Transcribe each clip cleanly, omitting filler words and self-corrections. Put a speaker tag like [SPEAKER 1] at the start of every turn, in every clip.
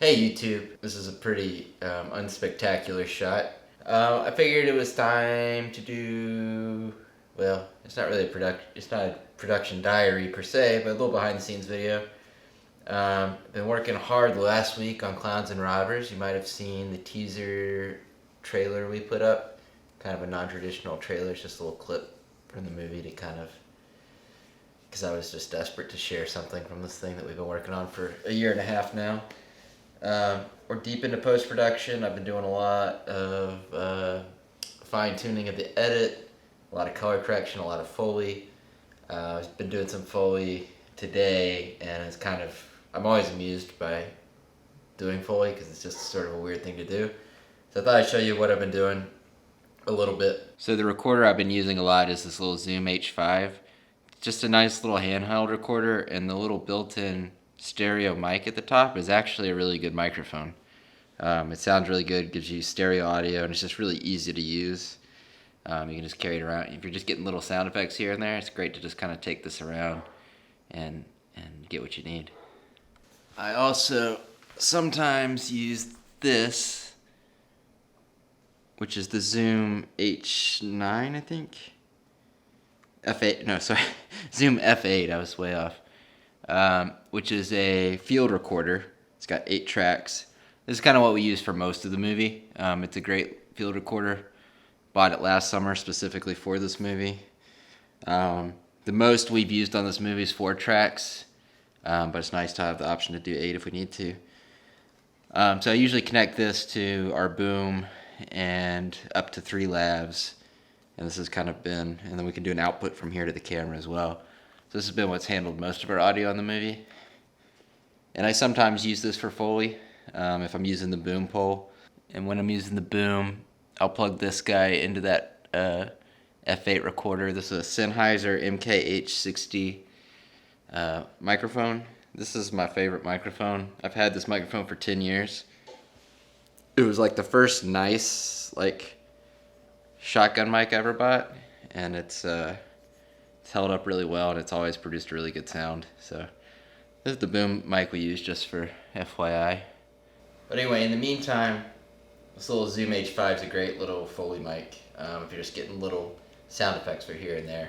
[SPEAKER 1] Hey YouTube, this is a pretty unspectacular shot. I figured it was time to do, well, it's not really it's not a production diary per se, but a little behind the scenes video. Been working hard the last week on Clowns and Robbers. You might have seen the teaser trailer we put up. Kind of a non-traditional trailer, it's just a little clip from the movie to kind of, because I was just desperate to share something from this thing that we've been working on for a year and a half now. We're deep into post-production. I've been doing a lot of fine-tuning of the edit, a lot of color correction, a lot of Foley. I've been doing some Foley today, and it's kind of, I'm always amused by doing Foley because it's just sort of a weird thing to do. So I thought I'd show you what I've been doing a little bit. So the recorder I've been using a lot is this little Zoom H5. It's just a nice little handheld recorder, and the little built-in stereo mic at the top is actually a really good microphone. It sounds really good, gives you stereo audio, and it's just really easy to use. You can just carry it around. If you're just getting little sound effects here and there, it's great to just kind of take this around and get what you need. I also sometimes use this, which is the Zoom H9, I think. F8, no, sorry, Zoom F8, I was way off. Which is a field recorder. It's got 8 tracks. This is kind of what we use for most of the movie. It's a great field recorder. Bought it last summer specifically for this movie. The most we've used on this movie is 4 tracks, but it's nice to have the option to do 8 if we need to. So I usually connect this to our boom and up to 3 lavs, and this has kind of been, and then we can do an output from here to the camera as well. So this has been what's handled most of our audio in the movie. And I sometimes use this for Foley if I'm using the boom pole. And when I'm using the boom, I'll plug this guy into that F8 recorder. This is a Sennheiser MKH60 microphone. This is my favorite microphone. I've had this microphone for 10 years. It was like the first nice shotgun mic I ever bought, and it's held up really well, and it's always produced a really good sound. So this is the boom mic we use, just for FYI. But anyway, in the meantime, this little Zoom H5 is a great little Foley mic if you're just getting little sound effects for here and there.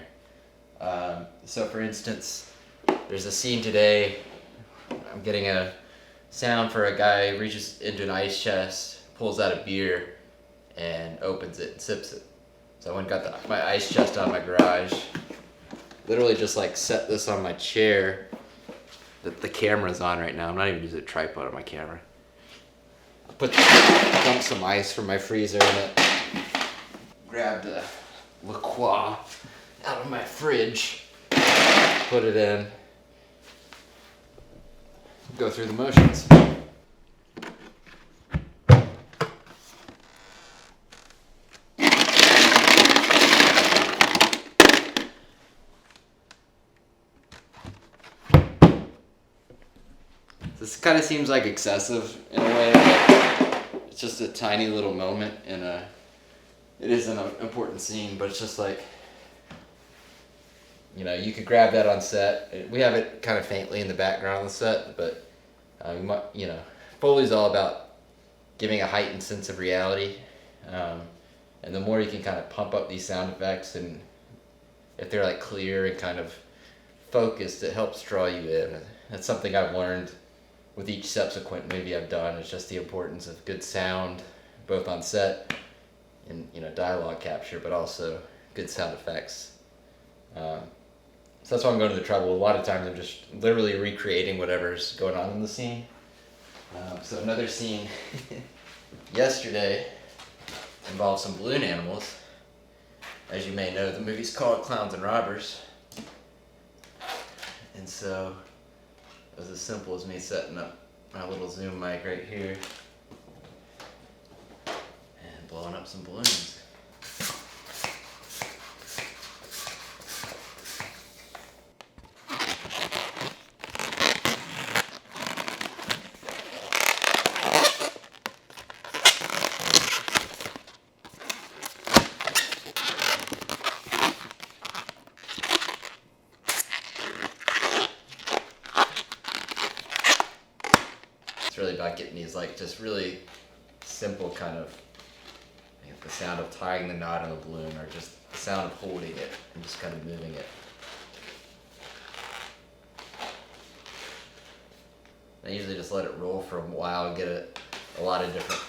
[SPEAKER 1] So for instance, there's a scene today. I'm getting a sound for a guy who reaches into an ice chest, pulls out a beer, and opens it and sips it. So I went and got my ice chest out of my garage. Literally just set this on my chair that the camera's on right now. I'm not even using a tripod on my camera. Dumped some ice from my freezer in it. Grabbed a La Croix out of my fridge. Put it in. Go through the motions. This kind of seems like excessive in a way, but it's just a tiny little moment in it is an important scene, but it's just you could grab that on set. We have it kind of faintly in the background on the set, but Foley's all about giving a heightened sense of reality, and the more you can kind of pump up these sound effects, and if they're clear and kind of focused, it helps draw you in. That's something I've learned with each subsequent movie I've done. It's just the importance of good sound, both on set and dialogue capture, but also good sound effects. So that's why I'm going to the trouble. A lot of times I'm just literally recreating whatever's going on in the scene. So another scene yesterday involved some balloon animals. As you may know, the movie's called Clowns and Robbers. And so it was as simple as me setting up my little Zoom mic right here and blowing up some balloons. It's really about like getting these like just really simple kind of, like the sound of tying the knot in a balloon, or just the sound of holding it and just kind of moving it. I usually just let it roll for a while and get a lot of different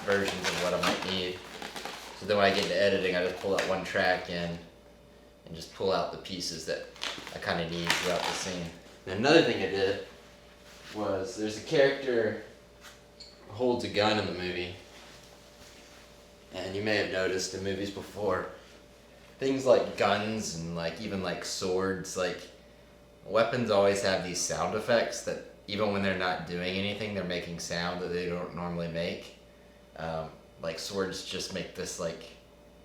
[SPEAKER 1] versions of what I might need. So then when I get into editing, I just pull that one track in and just pull out the pieces that I kind of need throughout the scene. And another thing I did was, there's a character who holds a gun in the movie, and you may have noticed in movies before, things like guns and like even like swords, like weapons always have these sound effects that even when they're not doing anything, they're making sound that they don't normally make. Like swords just make this like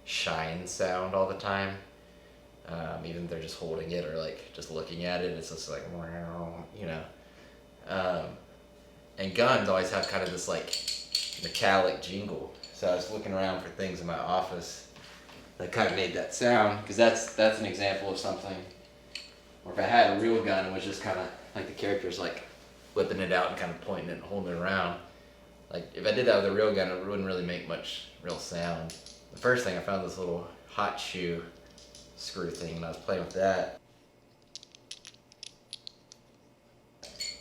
[SPEAKER 1] shine sound all the time. Even if they're just holding it or like just looking at it, it's just like, you know. And guns always have kind of this like metallic jingle. So I was looking around for things in my office that kind of made that sound, because that's an example of something. Or if I had a real gun and was just kind of like the character's like whipping it out and kind of pointing it and holding it around. Like if I did that with a real gun, it wouldn't really make much real sound. The first thing I found this little hot shoe screw thing, and I was playing with that.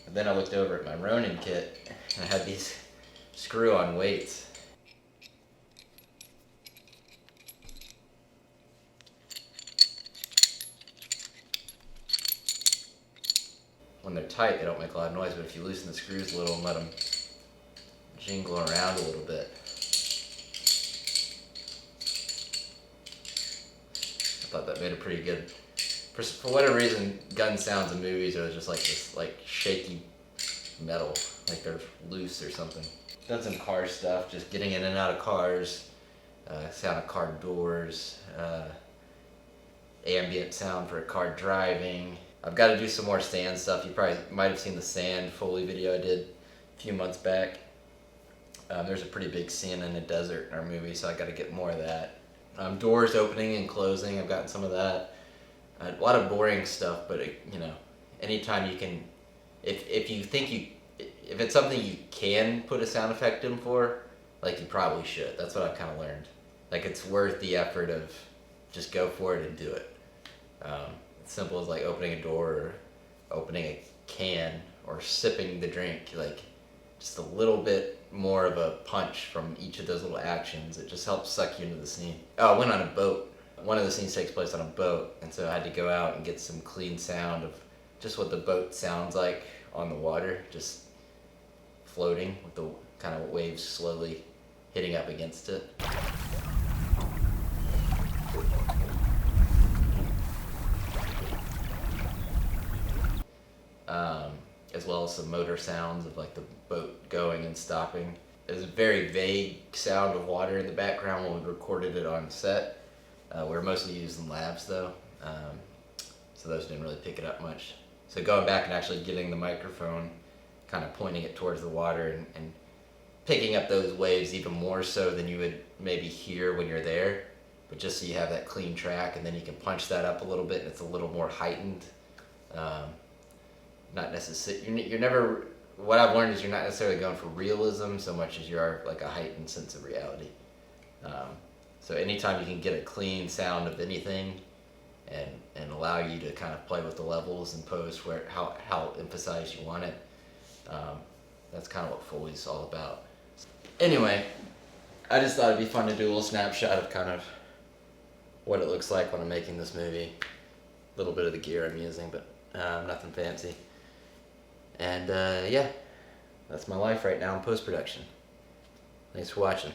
[SPEAKER 1] And then I looked over at my Ronin kit, and I had these screw-on weights. When they're tight, they don't make a lot of noise, but if you loosen the screws a little and let them jingle around a little bit, I thought that made it pretty good. For whatever reason, gun sounds in movies are just like this like shaky metal, like they're loose or something. Done some car stuff, just getting in and out of cars, sound of car doors, ambient sound for a car driving. I've got to do some more sand stuff. You probably might have seen the sand Foley video I did a few months back. There's a pretty big scene in the desert in our movie, so I got to get more of that. Doors opening and closing, I've gotten some of that. A lot of boring stuff, but you know, anytime you can, if you think if it's something you can put a sound effect in for, like you probably should. That's what I've kind of learned. Like it's worth the effort of just go for it and do it. It's simple as like opening a door or opening a can or sipping the drink. Like just a little bit more of a punch from each of those little actions. It just helps suck you into the scene. Oh, I went on a boat. One of the scenes takes place on a boat, and so I had to go out and get some clean sound of just what the boat sounds like on the water, just floating with the kind of waves slowly hitting up against it. As well as some motor sounds of like the boat going and stopping. There's a very vague sound of water in the background when we recorded it on set. We're mostly using labs though, so those didn't really pick it up much. So going back and actually getting the microphone, kind of pointing it towards the water and picking up those waves even more so than you would maybe hear when you're there, but just so you have that clean track, and then you can punch that up a little bit and it's a little more heightened. Not necessarily, you're never, what I've learned is you're not necessarily going for realism so much as you are like a heightened sense of reality. So anytime you can get a clean sound of anything and allow you to kind of play with the levels and post how emphasized you want it, that's kind of what Foley's all about. Anyway, I just thought it'd be fun to do a little snapshot of kind of what it looks like when I'm making this movie. A little bit of the gear I'm using, but nothing fancy. And yeah, that's my life right now in post-production. Thanks for watching.